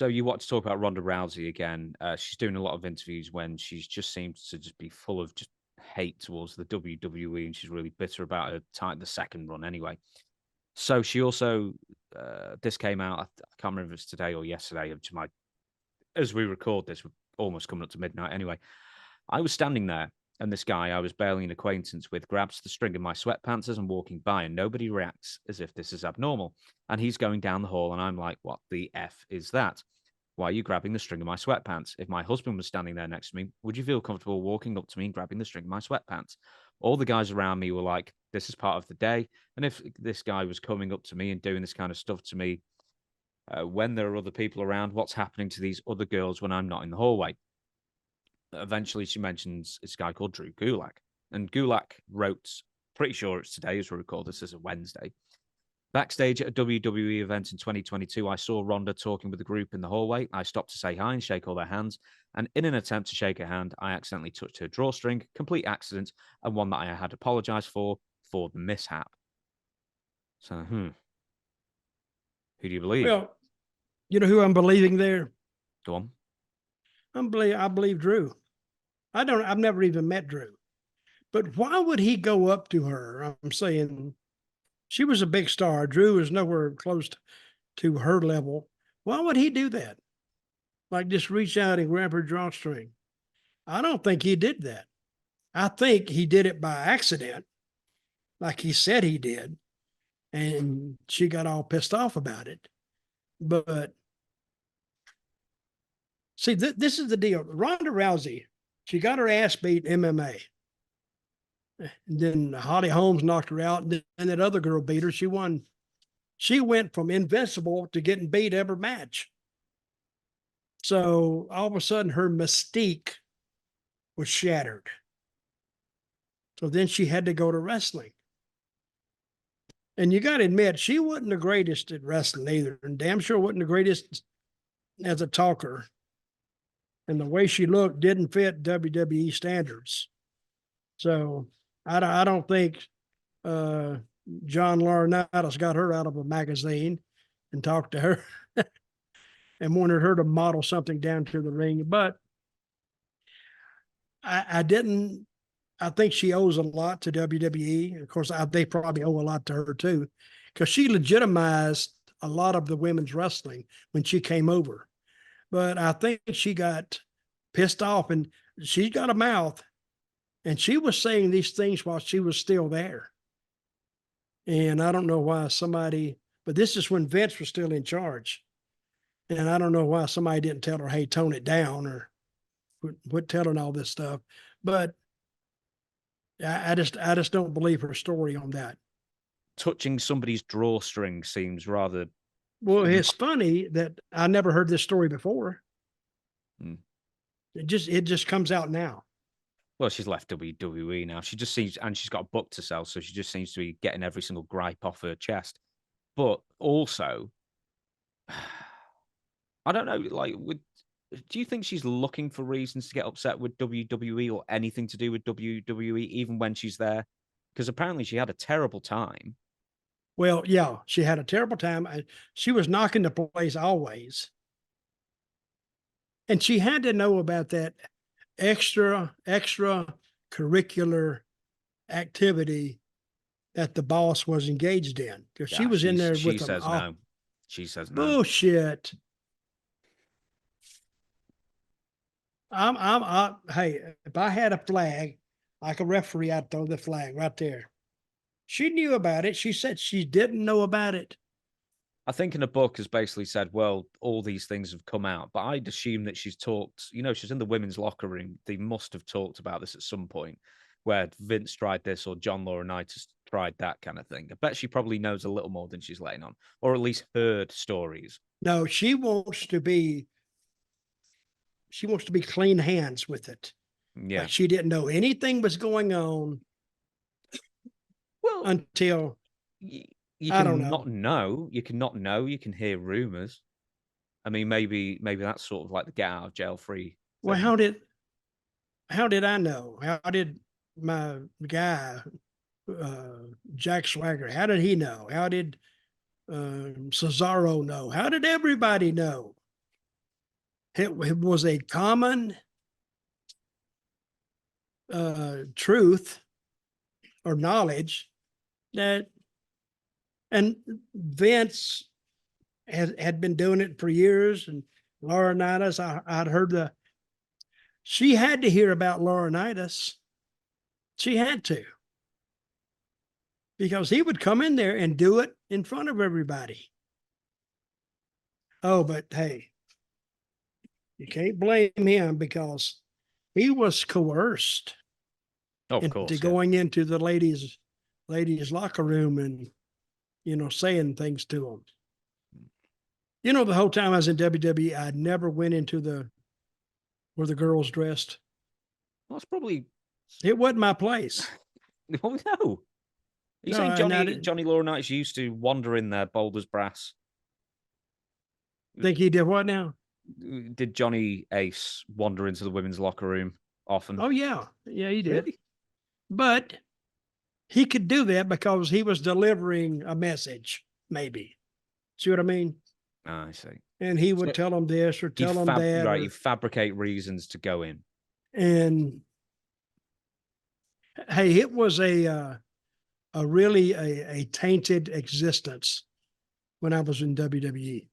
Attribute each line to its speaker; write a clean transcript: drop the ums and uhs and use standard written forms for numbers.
Speaker 1: So you want to talk about Ronda Rousey again. She's doing a lot of interviews when she's just seems to just be full of just hate towards the WWE, and she's really bitter about her the second run anyway. So she also, this came out, I can't remember if it's today or yesterday, as we record this, we're almost coming up to midnight anyway. I was standing there, and this guy I was barely an acquaintance with grabs the string of my sweatpants as I'm walking by, and nobody reacts as if this is abnormal. And he's going down the hall, and I'm like, what the F is that? Why are you grabbing the string of my sweatpants? If my husband was standing there next to me, would you feel comfortable walking up to me and grabbing the string of my sweatpants? All the guys around me were like, this is part of the day. And if this guy was coming up to me and doing this kind of stuff to me when there are other people around, what's happening to these other girls when I'm not in the hallway? Eventually, she mentions this guy called Drew Gulak. And Gulak wrote, pretty sure it's today as we record this as a Wednesday. Backstage at a WWE event in 2022, I saw Ronda talking with a group in the hallway. I stopped to say hi and shake all their hands. And in an attempt to shake her hand, I accidentally touched her drawstring, complete accident, and one that I had apologized for the mishap. So, who do you believe?
Speaker 2: Well, you know who I'm believing there?
Speaker 1: Go on.
Speaker 2: I believe Drew. I've never even met Drew. But why would he go up to her? I'm saying she was a big star. Drew is nowhere close to her level. Why would he do that? Like just reach out and grab her drawstring. I don't think he did that. I think he did it by accident, like he said he did. And she got all pissed off about it. But see, this is the deal. Ronda Rousey, she got her ass beat in MMA. And then Holly Holmes knocked her out, and then that other girl beat her. She won. She went from invincible to getting beat every match. So all of a sudden, her mystique was shattered. So then she had to go to wrestling. And you got to admit, she wasn't the greatest at wrestling either, and damn sure wasn't the greatest as a talker. And the way she looked didn't fit WWE standards. So I don't think John Laurinaitis got her out of a magazine and talked to her and wanted her to model something down to the ring. But I didn't. I think she owes a lot to WWE. Of course, they probably owe a lot to her too, because she legitimized a lot of the women's wrestling when she came over. But I think she got pissed off, and she's got a mouth, and she was saying these things while she was still there. And I don't know why but this is when Vince was still in charge. And I don't know why somebody didn't tell her, hey, tone it down, or quit telling all this stuff. But I just don't believe her story on that.
Speaker 1: Touching somebody's drawstring seems rather.
Speaker 2: Well, it's funny that I never heard this story before.
Speaker 1: Hmm.
Speaker 2: It just comes out now.
Speaker 1: Well, she's left WWE now. She just seems, and she's got a book to sell, so she just seems to be getting every single gripe off her chest. But also, I don't know, like, do you think she's looking for reasons to get upset with WWE or anything to do with WWE, even when she's there? Because apparently she had a terrible time.
Speaker 2: Well, yeah, she had a terrible time. She was knocking the place always. And she had to know about that extra curricular activity that the boss was engaged in, because she was in there with them.
Speaker 1: She says no. She says no.
Speaker 2: Bullshit. Hey, if I had a flag, like a referee, I'd throw the flag right there. She knew about it. She said she didn't know about it.
Speaker 1: I think in a book has basically said, well, all these things have come out, but I'd assume that she's talked, she's in the women's locker room. They must have talked about this at some point, where Vince tried this or John Laurinaitis tried that kind of thing. I bet she probably knows a little more than she's letting on, or at least heard stories.
Speaker 2: No, she wants to be clean hands with it.
Speaker 1: Yeah.
Speaker 2: Like she didn't know anything was going on. Well, until
Speaker 1: you can not know. You can not know. You can hear rumors. I mean, maybe that's sort of like the get out of jail free.
Speaker 2: Well, how did I know? How did my guy Jack Swagger? How did he know? How did Cesaro know? How did everybody know? it was a common truth or knowledge that, and Vince had been doing it for years, and Laurinaitis, I'd heard she had to hear about Laurinaitis. She had to, because he would come in there and do it in front of everybody. Oh, but hey, you can't blame him because he was coerced
Speaker 1: Of
Speaker 2: into
Speaker 1: course,
Speaker 2: going into the ladies' locker room and, saying things to them. The whole time I was in WWE, I never went into where the girls dressed.
Speaker 1: Well, that's probably.
Speaker 2: It wasn't my place.
Speaker 1: Oh no. Are you saying Johnny Laurinaitis used to wander in there bold as brass?
Speaker 2: Think he did what now?
Speaker 1: Did Johnny Ace wander into the women's locker room often?
Speaker 2: Oh yeah, he did.
Speaker 1: Really?
Speaker 2: But he could do that because he was delivering a message. Maybe, see what I mean?
Speaker 1: I see.
Speaker 2: And he would tell them this or tell them that.
Speaker 1: Right, you fabricate reasons to go in.
Speaker 2: And hey, it was a really a tainted existence when I was in WWE.